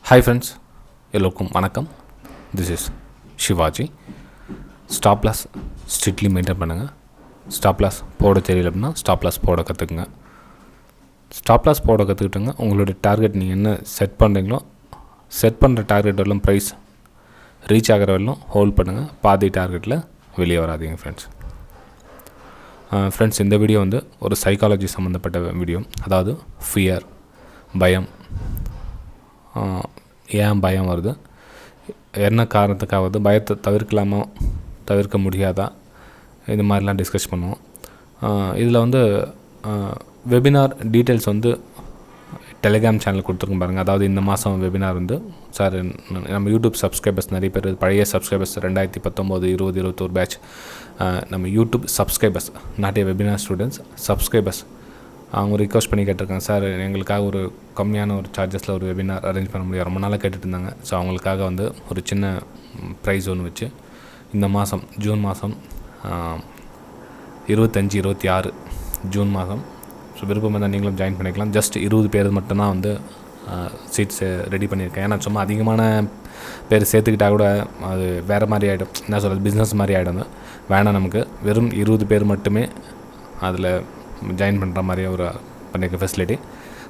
Hi friends, எல்லோருக்கும் வணக்கம். This is Shivaji. Stop loss strictly maintain பண்ணுங்கள். Stop loss போட தெரியல அப்படின்னா stop loss போட கற்றுக்குங்க. Stop loss போட கற்றுக்கிட்டுங்க உங்களுடைய டார்கெட் நீங்கள் என்ன செட் பண்ணுறீங்களோ செட் பண்ணுற டார்கெட் வரலும் ப்ரைஸ் ரீச் ஆகிற வரலும் ஹோல்ட் பண்ணுங்கள். பாதி டார்கெட்டில் வெளியே வராதிங்க ஃப்ரெண்ட்ஸ். ஃப்ரெண்ட்ஸ், இந்த வீடியோ வந்து ஒரு சைக்காலஜி சம்மந்தப்பட்ட வீடியோ. அதாவது ஃபியர், பயம், ஏன் பயம் வருது, என்ன காரணத்துக்காக வருது, பயத்தை தவிர்க்கலாமா தவிர்க்க முடியாதா, இது மாதிரிலாம் டிஸ்கஸ் பண்ணுவோம். இதில் வந்து வெபினார் டீட்டெயில்ஸ் வந்து டெலிகிராம் சேனல் கொடுத்துருக்கோம் பாருங்கள். அதாவது இந்த மாதம் வெபினார் வந்து சார் நம்ம யூடியூப் சப்ஸ்கிரைபர்ஸ் நிறைய பேர், பழைய சப்ஸ்கிரைபர்ஸ் 2019, 20, 21 பேட்ச் நம்ம YouTube subscribers, not a webinar students, subscribers அவங்க ரிக்வஸ்ட் பண்ணி கேட்டிருக்காங்க. சார் எங்களுக்காக ஒரு கம்மியான ஒரு சார்ஜஸில் ஒரு வெபினார் அரேஞ்ச் பண்ண முடியும், ரொம்ப நாளாக கேட்டுட்டு இருந்தாங்க. ஸோ அவங்களுக்காக வந்து ஒரு சின்ன ப்ரைஸ் ஒன்று வச்சு இந்த மாதம் ஜூன் மாதம் 25, 26 ஜூன் மாதம், ஸோ விருப்பமாக தான் நீங்களும் ஜாயின் பண்ணிக்கலாம். ஜஸ்ட் 20 பேர் மட்டும்தான் வந்து சீட்ஸ் ரெடி பண்ணியிருக்கேன். ஏன்னா சும்மா அதிகமான பேர் சேர்த்துக்கிட்டால் கூட அது வேறு மாதிரி ஆகிடும், என்ன சொல்கிறது, பிஸ்னஸ் மாதிரி ஆகிடும். வேணாம், நமக்கு வெறும் 20 பேர் மட்டுமே அதில் ஜாயின் பண்ணுற மாதிரி ஒரு பண்ணியிருக்க ஃபெசிலிட்டி.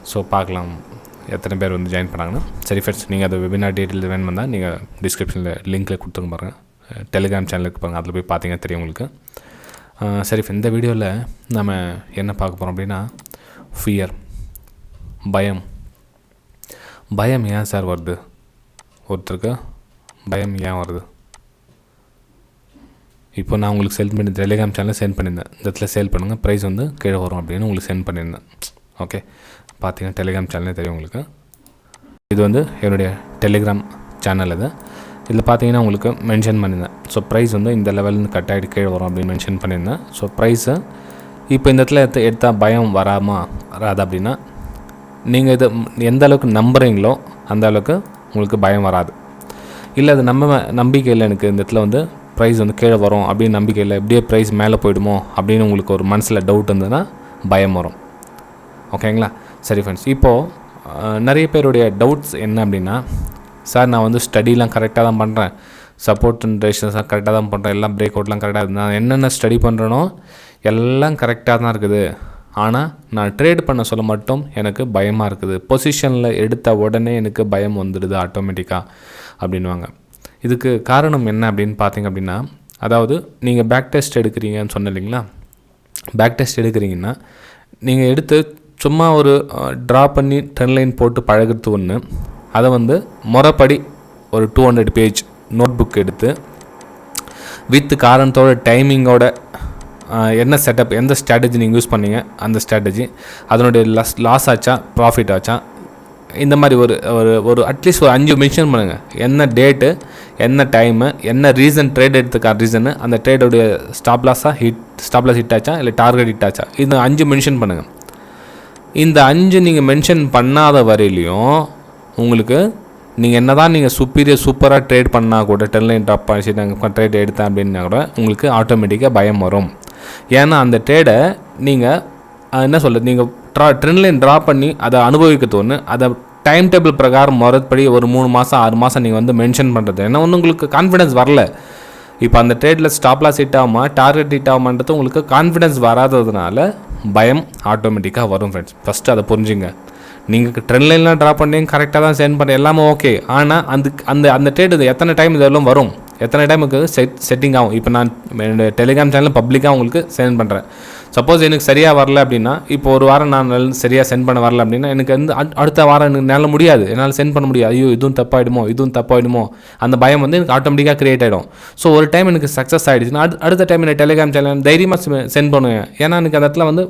ஸோ பார்க்கலாம் எத்தனை பேர் வந்து ஜாயின் பண்ணாங்கன்னு. சரி ஃப்ரெண்ட்ஸ், நீங்கள் அது வெபினார் டீட்டெயில் வேணும் வந்தால் நீங்கள் டிஸ்கிரிப்ஷனில் லிங்க்கில் கொடுத்துருங்க பாருங்கள், டெலிகிராம் சேனலுக்கு பாருங்கள், அதில் போய் பார்த்தீங்கன்னா தெரியும் உங்களுக்கு. சரி, இந்த வீடியோவில் நம்ம என்ன பார்க்க போகிறோம் அப்படின்னா ஃபியர், பயம். பயம் ஏன் சார் வருது, ஒருத்தருக்கு பயம் ஏன் வருது? இப்போ நான் உங்களுக்கு சென்ட் பண்ணி டெலிகிராம் சேனலில் சென்ட் பண்ணியிருந்தேன், இந்த இடத்துல சேல் பண்ணுங்கள், ப்ரைஸ் வந்து கீழே வரும் அப்படின்னு உங்களுக்கு சென்ட் பண்ணியிருந்தேன். ஓகே, பார்த்தீங்கன்னா டெலிகிராம் சேனலே தெரியும் உங்களுக்கு. இது வந்து என்னுடைய டெலிகிராம் சேனல். இதில் பார்த்தீங்கன்னா உங்களுக்கு மென்ஷன் பண்ணியிருந்தேன். ஸோ ப்ரைஸ் வந்து இந்த லெவலில் கட் ஆகிட்டு கீழே வரும் அப்படின்னு மென்ஷன் பண்ணியிருந்தேன். ஸோ ப்ரைஸை இப்போ இந்த இடத்துல எடுத்தால் பயம் வராது அப்படின்னா நீங்கள் இதை எந்த அளவுக்கு நம்புகிறீங்களோ அந்த அளவுக்கு உங்களுக்கு பயம் வராது. இல்லை அது நம்பிக்கையில் எனக்கு இந்த இடத்துல வந்து ப்ரைஸ் வந்து கீழே வரும் அப்படின்னு நம்பிக்கையில் எப்படியே ப்ரைஸ் மேலே போயிடுமோ அப்படின்னு உங்களுக்கு ஒரு மனசில் டவுட் இருந்ததுன்னா பயம் வரும். ஓகேங்களா? சரி ஃப்ரெண்ட்ஸ், இப்போது நிறைய பேருடைய டவுட்ஸ் என்ன அப்படின்னா, சார் நான் வந்து ஸ்டடிலாம் கரெக்டாக தான் பண்ணுறேன், சப்போர்ட் அண்ட் ரெசிஸ்டன்ஸ்லாம் கரெக்டாக தான் பண்ணுறேன், எல்லாம் பிரேக் அவுட்லாம் கரெக்டாக இருக்குது, நான் என்னென்ன ஸ்டடி பண்ணுறேனோ எல்லாம் கரெக்டாக தான் இருக்குது, ஆனால் நான் ட்ரேட் பண்ண சொல்ல மட்டும் எனக்கு பயமாக இருக்குது, பொசிஷனில் எடுத்த உடனே எனக்கு பயம் வந்துடுது ஆட்டோமேட்டிக்காக அப்படின்வாங்க. இதுக்கு காரணம் என்ன அப்படின்னு பார்த்தீங்க அப்படின்னா, அதாவது நீங்கள் பேக் டெஸ்ட் எடுக்கிறீங்கன்னு சொன்ன இல்லைங்களா, பேக் டெஸ்ட் எடுக்கிறீங்கன்னா நீங்கள் எடுத்து சும்மா ஒரு ட்ரா பண்ணி ட்ரெண்ட் லைன் போட்டு பழகிறது ஒன்று, அதை வந்து முறைப்படி ஒரு 200 பேஜ் நோட் புக் எடுத்து வித் காரணத்தோட டைமிங்கோட என்ன செட்டப், எந்த ஸ்ட்ராட்டஜி நீங்கள் யூஸ் பண்ணீங்க, அந்த ஸ்ட்ராட்டஜி அதனுடைய லாஸ் ஆச்சா ப்ராஃபிட் ஆச்சா, இந்த மாதிரி ஒரு அட்லீஸ்ட் ஒரு 5 மென்ஷன் பண்ணுங்கள். என்ன டேட்டு, என்ன டைமு, என்ன ரீசன் ட்ரேட் எடுத்துக்கான ரீசனு, அந்த ட்ரேடோடைய ஸ்டாப் லாஸ் ஹிட் ஆச்சா இல்லை டார்கெட் ஹிட் ஆச்சா, இது 5 மென்ஷன் பண்ணுங்கள். இந்த 5 நீங்கள் மென்ஷன் பண்ணாத வரையிலையும் உங்களுக்கு நீங்கள் என்ன தான் நீங்கள் சூப்பராக ட்ரேட் பண்ணால் கூட ட்ரெண்ட் லைன் ட்ராப் பண்ணி நாங்கள் ட்ரேட் எடுத்தேன் அப்படின்னா கூட உங்களுக்கு ஆட்டோமேட்டிக்காக பயம் வரும். ஏன்னா அந்த ட்ரேடை நீங்கள் என்ன சொல்கிறது, நீங்கள் ட்ரெண்ட் லைன் ட்ரா பண்ணி அதை அனுபவிக்கிறது ஒன்று, அதை டைம் டேபிள் பிரகாரம் முறைப்படி ஒரு 3 மாதம் 6 மாதம் நீங்கள் வந்து மென்ஷன் பண்ணுறது ஏன்னா ஒன்று உங்களுக்கு கான்ஃபிடன்ஸ் வரல. இப்போ அந்த ட்ரேடில் ஸ்டாப் லாஸ் ஹிட் ஆகுமா டார்கெட் ஹிட் ஆகுமான்றது உங்களுக்கு கான்ஃபிடன்ஸ் வராததுனால பயம் ஆட்டோமேட்டிக்காக வரும் ஃப்ரெண்ட்ஸ். ஃபஸ்ட்டு அதை புரிஞ்சுங்க. நீங்கள் ட்ரெண்ட் லைன்லாம் ட்ரா பண்ணி கரெக்டாக தான் சென்ட் பண்ண எல்லாமே ஓகே, ஆனால் அந்த ட்ரேட் எத்தனை டைம் இதெல்லாம் வரும், எத்தனை டைமுக்கு செட்டிங் ஆகும். இப்போ நான் என்னோடய டெலிகிராம் சேனலில் பப்ளிக்காக உங்களுக்கு சென்ட் பண்ணுறேன். சப்போஸ் எனக்கு சரியாக வரல அப்படின்னா, இப்போ ஒரு வாரம் நான் சரியாக சென்ட் பண்ண வரல அப்படின்னா எனக்கு வந்து அடுத்த வாரம் எனக்கு என்னால் முடியாது, என்னால் சென்ட் பண்ண முடியாது. ஐயோ இதுவும் தப்பாயிடுமோ அந்த பயம் வந்து எனக்கு ஆட்டோமேட்டிக்காக க்ரியேட் ஆகிடும். ஸோ ஒரு டைம் எனக்கு சக்ஸஸ் ஆகிடுச்சுன்னா அடுத்த டைம் எனக்கு டெலிகிராம் சேனல் தைரியமாக சென்ட் பண்ணுவேன். ஏன்னா எனக்கு அந்த இடத்துல வந்து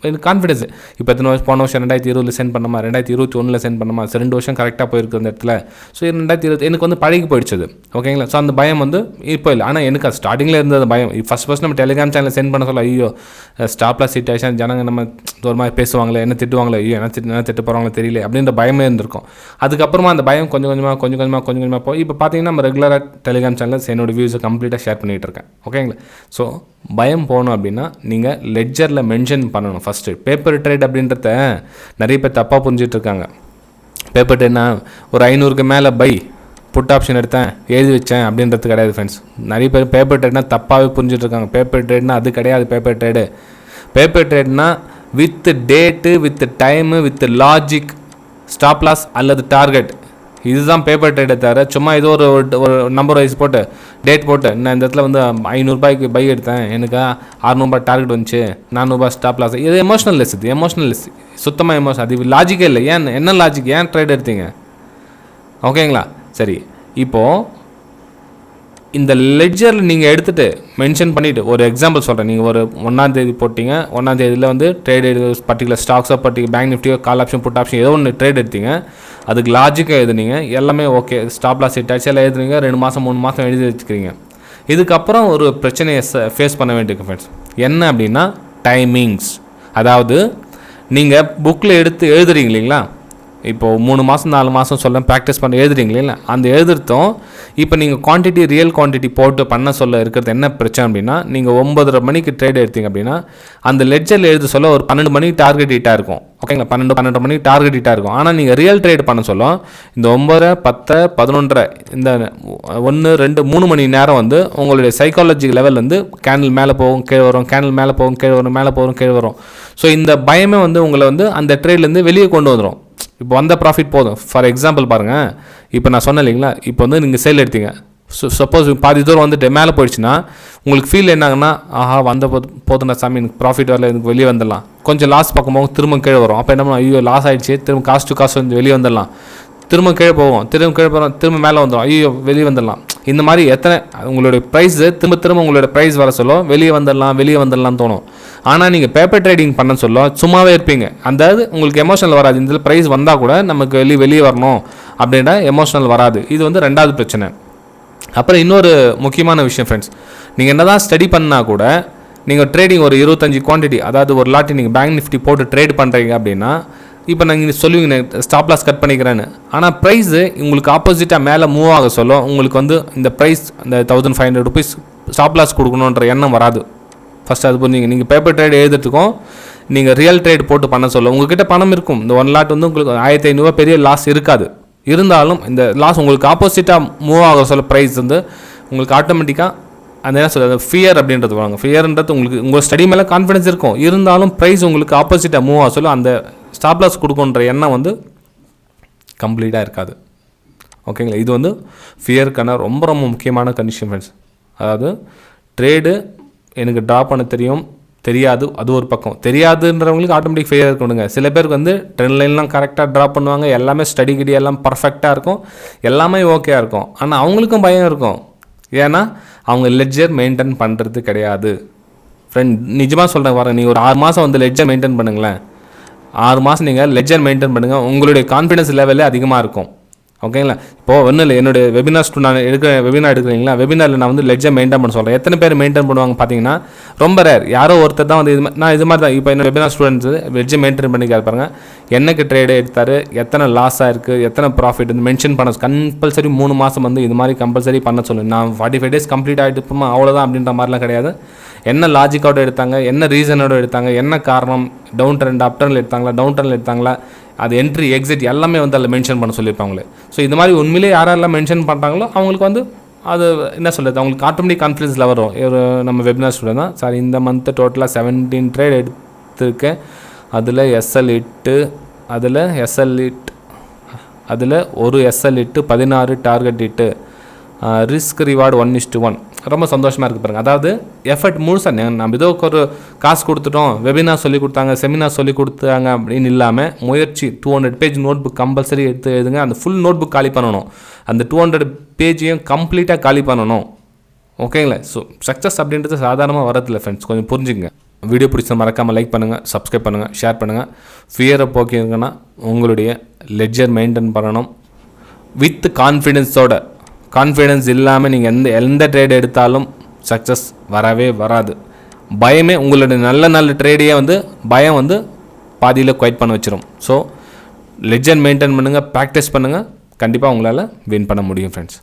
எனக்கு கான்ஃபிடன்ஸ். இப்போ போன வருஷம் 2020 சென்ட் பண்ணமா, 2021 சென்ட் பண்ணமா, 2 வருஷம் கரெக்டாக போயிருக்கு அந்த இடத்துல. ஸோ 2020 எனக்கு வந்து பழகி போயிடுச்சது. ஓகேங்களா? ஸோ அந்த பயம் வந்து இப்போ இல்லை, ஆனால் எனக்கு அது ஸ்டார்டிங்கில் இருந்தது பயம். ஃபஸ்ட் நம்ம டெலிகிராம் சேனலில் சென்ட் பண்ண சொல்ல ஐயோ ஸ்டாப் லாஸ் ஹிட் ஆயிடுச்சு, ஜனங்க நம்ம ஒரு மாதிரி பேசுவாங்களே, என்ன திட்டுவாங்களே, ஐயோ என்ன திட்டு போகிறாங்களோ தெரியல அப்படின்ற பயமே இருந்திருக்கும். அதுக்கப்புறமா அந்த பயம் கொஞ்சம் கொஞ்சமாக போய் இப்போ பார்த்தீங்கன்னா நம்ம ரெகுலராக டெலிகிராம் சேனலில் என்னோட வியூஸை கம்ப்ளீட்டாக ஷேர் பண்ணிகிட்டு இருக்கேன். ஓகேங்களா? ஸோ பயம் போகணும் அப்படின்னா நீங்கள் லெட்ஜரில் மென்ஷன் பண்ணணும். ஃபஸ்ட்டு பேப்பர் ட்ரேட் அப்படின்றத நிறைய பேர் தப்பாக புரிஞ்சிட்டு இருக்காங்க. பேப்பர் ட்ரேட்னா ஒரு 500க்கு மேலே பை புட் ஆப்ஷன் எடுத்தேன் எழுதி வச்சேன் அப்படின்றது கிடையாது ஃப்ரெண்ட்ஸ். நிறைய பேர் பேப்பர் ட்ரேட்னா தப்பாகவே புரிஞ்சுட்டு இருக்காங்க. பேப்பர் ட்ரேட்னா அது கிடையாது. பேப்பர் ட்ரேட்னா with date, with time, with logic, stop loss அல்லது டார்கெட், இதுதான் பேப்பர் ட்ரேடை தவிர சும்மா ஏதோ ஒரு நம்பர் வைஸ் போட்டு டேட் போட்டு நான் இந்த இடத்துல வந்து 500 பை எடுத்தேன், எனக்கு 600 டார்கெட் வந்துச்சு, 400 ஸ்டாப் லாஸ், இது எமோஷனல் லெஸ், சுத்தமாக எமோஷன், அது லாஜிக்கே இல்லை. என்ன லாஜிக், ஏன் ட்ரேட் எடுத்தீங்க? ஓகேங்களா? சரி, இப்போது இந்த லெட்ஜரில் நீங்கள் எடுத்துகிட்டு மென்ஷன் பண்ணிவிட்டு ஒரு எக்ஸாம்பிள் சொல்கிறேன். நீங்கள் ஒரு 1ஆம் தேதி போட்டிங்க, 1ஆம் தேதியில் வந்து ட்ரேட் பர்டிகுலர் ஸ்டாக்ஸோ பேங்க் நிஃப்டியோ கால் ஆப்ஷன் புட் ஆப்ஷன் ஏதோ ஒன்று ட்ரேட் எடுத்தீங்க, அதுக்கு லாஜிக்காக எழுதுனீங்க, எல்லாமே ஓகே, ஸ்டாப் லாஸ் ஹிட் ஆச்சு, எல்லாம் எழுதுனீங்க, 2 மாதம் 3 மாதம் எழுதி வச்சுக்கிறீங்க. இதுக்கப்புறம் ஒரு பிரச்சனையை ஃபேஸ் பண்ண வேண்டியிருக்கு ஃப்ரெண்ட்ஸ். என்ன அப்படின்னா டைமிங்ஸ். அதாவது நீங்கள் புக்கில் எடுத்து எழுதுறீங்க இல்லைங்களா, இப்போது 3 மாதம் 4 மாதம் சொல்ல ப்ராக்டிஸ் பண்ண எழுதுறீங்களே இல்லை, அந்த எழுதுறதும் இப்போ நீங்கள் ரியல் குவான்டிட்டி போட்டு பண்ண சொல்ல இருக்கிறது என்ன பிரச்சனை அப்படின்னா, நீங்கள் 9:30 மணிக்கு ட்ரேட் எடுத்தீங்க அப்படின்னா அந்த லெட்ஜரில் எழுத சொல்ல ஒரு 12 மணிக்கு டார்கெட் ஹிட்டாக இருக்கும். ஓகேங்களா? 12 மணிக்கு டார்கெட் ஹிட்டாக இருக்கும். ஆனால் நீங்கள் ரியல் ட்ரேட் பண்ண சொல்ல இந்த 9, 10, 11 இந்த 1, 2, 3 மணி நேரம் வந்து உங்களுடைய சைக்காலஜி லெவல் வந்து கேண்டில் மேலே போகும் கீழே வரும், கேண்டில் மேலே போகும் கீழே வரும், மேலே போகும் கீழே வரும். ஸோ இந்த பயமே வந்து உங்களை வந்து அந்த ட்ரேட்லேருந்து வெளியே கொண்டு வந்துடும். இப்போ வந்த ப்ராஃபிட் போதும். ஃபார் எக்ஸாம்பிள் பாருங்கள், இப்போ நான் சொன்னேன் இல்லைங்களா, இப்போ வந்து நீங்கள் சேல் எடுத்தீங்க, சப்போஸ் பாதி தூரம் வந்துட்டு மேலே போயிடுச்சுன்னா உங்களுக்கு ஃபீல் என்னாங்கன்னா, ஆஹா வந்த போதுனா சாமி எனக்கு ப்ராஃபிட் வரல, எனக்கு வெளியே வந்துடலாம். கொஞ்சம் லாஸ் பார்க்கும்போது திரும்ப கீழே வரும். அப்போ என்ன பண்ணலாம், ஐயோ லாஸ் ஆகிடுச்சு, திரும்ப காஸ்ட் டு காஸ்ட் வந்து வெளியே வந்துடலாம், திரும்ப கீழே போவோம், திரும்ப மேலே வந்துடும், ஐயோ வெளியே வந்துடலாம். இந்த மாதிரி உங்களுடைய ப்ரைஸு திரும்ப உங்களோட ப்ரைஸ் வர சொல்லும், வெளியே வந்துடலாம்னு தோணும். ஆனால் நீங்கள் பேப்பர் ட்ரேடிங் பண்ண சொல்ல சும்மாவே இருப்பீங்க. அதாவது உங்களுக்கு எமோஷனல் வராது. இந்த ப்ரைஸ் வந்தால் கூட நமக்கு வெளியே வரணும் அப்படின்னா எமோஷனல் வராது. இது வந்து 2வது பிரச்சனை. அப்புறம் இன்னொரு முக்கியமான விஷயம் ஃப்ரெண்ட்ஸ், நீங்கள் என்ன தான் ஸ்டடி பண்ணால் கூட நீங்கள் ட்ரேடிங் ஒரு 25 குவான்டிட்டி, அதாவது ஒரு லாட்டி நீங்கள் பேங்க் நிஃப்டி போட்டு ட்ரேட் பண்ணுறீங்க அப்படின்னா, இப்போ நீங்கள் சொல்லுவீங்க ஸ்டாப் லாஸ் கட் பண்ணிக்கிறேன்னு, ஆனால் ப்ரைஸு உங்களுக்கு ஆப்போசிட்டாக மேலே மூவ் ஆக சொல்லும், உங்களுக்கு வந்து இந்த ப்ரைஸ் இந்த 1500 ருபீஸ் ஸ்டாப் லாஸ் கொடுக்கணுன்ற எண்ணம் வராது. ஃபஸ்ட்டு அது புரிஞ்சுங்க. நீங்கள் பேப்பர் ட்ரேட் எழுதுறதுக்கும் நீங்கள் ரியல் ட்ரேட் போட்டு பண்ண சொல்ல உங்கள்கிட்ட பணம் இருக்கும். இந்த 1 லாட் வந்து உங்களுக்கு 1500 பெரிய லாஸ் இருக்காது. இருந்தாலும் இந்த லாஸ் உங்களுக்கு ஆப்போசிட்டாக மூவ் ஆக சொல்ல ப்ரைஸ் வந்து உங்களுக்கு ஆட்டோமேட்டிக்காக அந்த என்ன சொல்கிறது, ஃபியர் அப்படின்றது வாங்க. ஃபியர்ன்றது உங்களுக்கு உங்கள் ஸ்டடி மேலே கான்ஃபிடன்ஸ் இருக்கும், இருந்தாலும் ப்ரைஸ் உங்களுக்கு ஆப்போசிட்டாக மூவ் ஆக சொல்ல அந்த ஸ்டாப் லாஸ் கொடுக்குன்ற எண்ணம் வந்து கம்ப்ளீட்டாக இருக்காது. ஓகேங்களா? இது வந்து ஃபியருக்கான ரொம்ப ரொம்ப முக்கியமான கண்டிஷன் ஃப்ரெண்ட்ஸ். அதாவது ட்ரேடு எனக்கு ட்ரா பண்ண தெரியாது, அது ஒரு பக்கம். தெரியாதுன்றவங்களுக்கு ஆட்டோமேட்டிக் ஃபெயிலியர் இருக்கணுங்க. சில பேருக்கு வந்து ட்ரெண்ட் லைன்லாம் கரெக்டாக ட்ரா பண்ணுவாங்க, எல்லாமே ஸ்டடி கிடி எல்லாம் பர்ஃபெக்டாக இருக்கும், எல்லாமே ஓகேயாக இருக்கும். ஆனால் அவங்களுக்கும் பயம் இருக்கும். ஏன்னா அவங்க லெட்ஜர் மெயின்டைன் பண்ணுறது கிடையாது. ஃப்ரெண்ட் நிஜமாக சொல்கிறேன் பாருங்கள், நீங்கள் ஒரு 6 மாதம் வந்து லெட்ஜர் மெயின்டைன் பண்ணுங்களேன். 6 மாதம் நீங்கள் லெட்ஜர் மெயின்டைன் பண்ணுங்கள், உங்களுடைய கான்ஃபிடன்ஸ் லெவலே அதிகமாக இருக்கும். ஓகேங்களா? இப்போது ஒன்றும் இல்லை, என்னுடைய வெபினார்ஸ் நான் வெபினார் எடுக்கிறீங்களா, வெபினாரில் நான் வந்து லெட்ஜர் மெயின்டைன் பண்ண சொல்கிறேன். எத்தனை பேர் மெயின்டைன் பண்ணுவாங்க பார்த்தீங்கன்னா ரொம்ப ரேர். யாரோ ஒருத்தர் தான் வந்து நான் இது மாதிரி தான். இப்போ என்னோட வெபினார் ஸ்டூடெண்ட்ஸ் லெட்ஜர் மெயின்டைன் பண்ணி பாருங்க, என்னைக்கு ட்ரேடு எடுத்தார், எத்தனை லாஸ் ஆயிருக்கு, எத்தனை ப்ராஃபிட் வந்து மென்ஷன் பண்ண கம்பல்சரி 3 மாதம் வந்து இது மாதிரி கம்பல்சரி பண்ண சொல்லுங்கள். நான் 45 days கம்ப்ளீட் ஆகிட்டு இருப்போமா அவ்வளோதான் அப்படின்ற மாதிரிலாம் கிடையாது. என்ன லாஜிக்கோடு எடுத்தாங்க, என்ன ரீசனோடு எடுத்தாங்க, என்ன காரணம், டவுன் ட்ரெண்ட் அப் ட்ரெண்டில் எடுத்தாங்களா, அது என்ட்ரி எக்ஸிட் எல்லாமே வந்து அதில் மென்ஷன் பண்ண சொல்லியிருப்பாங்களே. ஸோ இது மாதிரி உண்மையிலே யாரெல்லாம் மென்ஷன் பண்ணுறாங்களோ அவங்களுக்கு வந்து அது என்ன சொல்கிறது, அவங்களுக்கு ஆட்டோமேட்டிக் கான்ஃபிடன்ஸில் வரும். ஒரு நம்ம வெபினார் ஸ்டூடெண்ட் தான் சார், இந்த மந்த்து டோட்டலாக 17 ட்ரேட் எடுத்திருக்கேன், அதில் ஒரு எஸ்எல் இட்டு 16 டார்கெட் இட்டு, ரிஸ்க் ரிவார்டு 1:1. ரொம்ப சந்தோஷமாக இருக்குது பாருங்கள். அதாவது எஃபர்ட் முழுசாக நம்ம ஏதோ ஒரு காசு கொடுத்துட்டோம், வெபினார் சொல்லி கொடுத்தாங்க, செமினார் சொல்லி கொடுத்தாங்க அப்படின்னு இல்லாமல் முயற்சி 200 பேஜ் நோட் புக் கம்பல்சரி எடுத்து எழுதுங்க. அந்த ஃபுல் நோட் புக் காலி பண்ணணும், அந்த 200 பேஜையும் கம்ப்ளீட்டாக காலி பண்ணணும். ஓகேங்களா? ஸோ சக்ஸஸ் அப்படின்றது சாதாரணமாக வரதில்லை ஃப்ரெண்ட்ஸ், கொஞ்சம் புரிஞ்சுங்க. வீடியோ பிடிச்ச மறக்காமல் லைக் பண்ணுங்கள், சப்ஸ்கிரைப் பண்ணுங்கள், ஷேர் பண்ணுங்கள். ஃபியரை போக்கிங்கன்னா உங்களுடைய லெட்ஜர் மெயின்டைன் பண்ணணும் வித் கான்ஃபிடென்ஸ் இல்லாமல் நீங்கள் எந்த ட்ரேட் எடுத்தாலும் சக்ஸஸ் வரவே வராது. பயமே உங்களுடைய நல்ல ட்ரேடையே வந்து பயம் வந்து பாதியில் குவைட் பண்ண வச்சிடும். ஸோ லெட்ஜர் மெயின்டைன் பண்ணுங்கள், ப்ராக்டிஸ் பண்ணுங்கள், கண்டிப்பாக உங்களால் வின் பண்ண முடியும் ஃப்ரெண்ட்ஸ்.